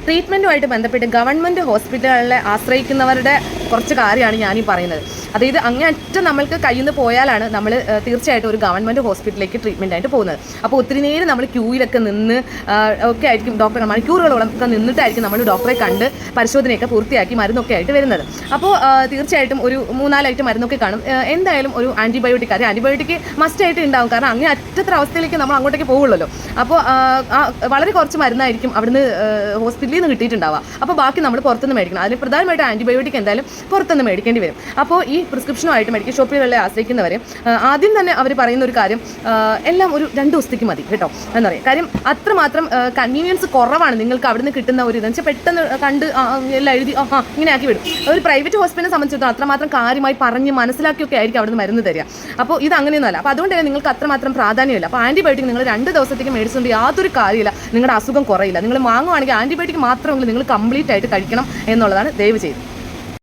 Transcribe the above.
ട്രീറ്റ്മെൻറ്റുമായിട്ട് ബന്ധപ്പെട്ട് ഗവൺമെൻറ് ഹോസ്പിറ്റലുകളെ ആശ്രയിക്കുന്നവരുടെ കുറച്ച് കാര്യമാണ് ഞാനീ പറയുന്നത്. അതായത് അങ്ങേയറ്റം നമ്മൾക്ക് കയ്യിൽ നിന്ന് പോയാലാണ് നമ്മൾ തീർച്ചയായിട്ടും ഒരു ഗവൺമെൻറ് ഹോസ്പിറ്റലിലേക്ക് ട്രീറ്റ്മെൻറ്റായിട്ട് പോകുന്നത്. അപ്പോൾ ഒത്തിരി നേരം നമ്മൾ ക്യൂയിലൊക്കെ നിന്ന് ഒക്കെ ആയിരിക്കും ഡോക്ടറെ മണിക്കൂറുകളോളം ഒക്കെ നിന്നിട്ടായിരിക്കും നമ്മൾ ഡോക്ടറെ കണ്ട് പരിശോധനയൊക്കെ പൂർത്തിയാക്കി മരുന്നൊക്കെ ആയിട്ട് വരുന്നത്. അപ്പോൾ തീർച്ചയായിട്ടും ഒരു 3-4 ഐറ്റം മരുന്നൊക്കെ കാണും. എന്തായാലും ഒരു ആൻറ്റിബയോട്ടിക് മസ്റ്റായിട്ട് ഉണ്ടാവും. കാരണം അങ്ങേ അറ്റത്ര അവസ്ഥയിലേക്ക് നമ്മൾ അങ്ങോട്ടേക്ക് പോകുള്ളൂ. അപ്പോൾ വളരെ കുറച്ച് മരുന്നായിരിക്കും അവിടുന്ന് ഹോസ്പിറ്റലിൽ നിന്ന് കിട്ടിയിട്ടുണ്ടാവുക. അപ്പോൾ ബാക്കി നമ്മൾ പുറത്തുനിന്ന് മേടിക്കണം. അതിൽ പ്രധാനമായിട്ട് ആൻറ്റിബയോട്ടിക് എന്തായാലും പുറത്തുനിന്ന് മേടിക്കേണ്ടി വരും. അപ്പോൾ ഈ പ്രിസ്ക്രിപ്ഷനുമായിട്ട് മെഡിക്കൽ ഷോപ്പുകളിലെ ആശ്രയിക്കുന്നവരെ ആദ്യം തന്നെ അവർ പറയുന്ന ഒരു കാര്യം, എല്ലാം ഒരു 2 ദിവസത്തേക്ക് മതി കേട്ടോ എന്ന് പറയും. കാര്യം അത്രമാത്രം കൺവീനിയൻസ് കുറവാണ് നിങ്ങൾക്ക് അവിടുന്ന് കിട്ടുന്ന ഒരു ഇതെന്ന് വെച്ചാൽ പെട്ടെന്ന് കണ്ട് എല്ലാം എഴുതി ഇങ്ങനെ ആക്കി വിടും. ഒരു പ്രൈവറ്റ് ഹോസ്പിറ്റലിനെ സംബന്ധിച്ചിടത്തോളം അത്രമാത്രം കാര്യമായി പറഞ്ഞ് മനസ്സിലാക്കിയൊക്കെ ആയിരിക്കും അവിടുന്ന് മരുന്ന് തരിക. അപ്പോൾ ഇത് അങ്ങനെയൊന്നുമല്ല. അപ്പോൾ അതുകൊണ്ട് തന്നെ നിങ്ങൾക്ക് അത്രമാത്രം പ്രാധാന്യമില്ല. അപ്പോൾ ആൻറ്റിബയോട്ടിക് നിങ്ങൾ 2 ദിവസത്തേക്ക് മേടിച്ചുകൊണ്ട് യാതൊരു കാര്യമില്ല, നിങ്ങളുടെ അസുഖം കുറയില്ല. നിങ്ങൾ വാങ്ങുവാണെങ്കിൽ ആൻറ്റിബയോട്ടിക് മാത്രമെങ്കിലും നിങ്ങൾ കംപ്ലീറ്റ് ആയിട്ട് കഴിക്കണം എന്നുള്ളതാണ് ദയവ് ചെയ്ത്.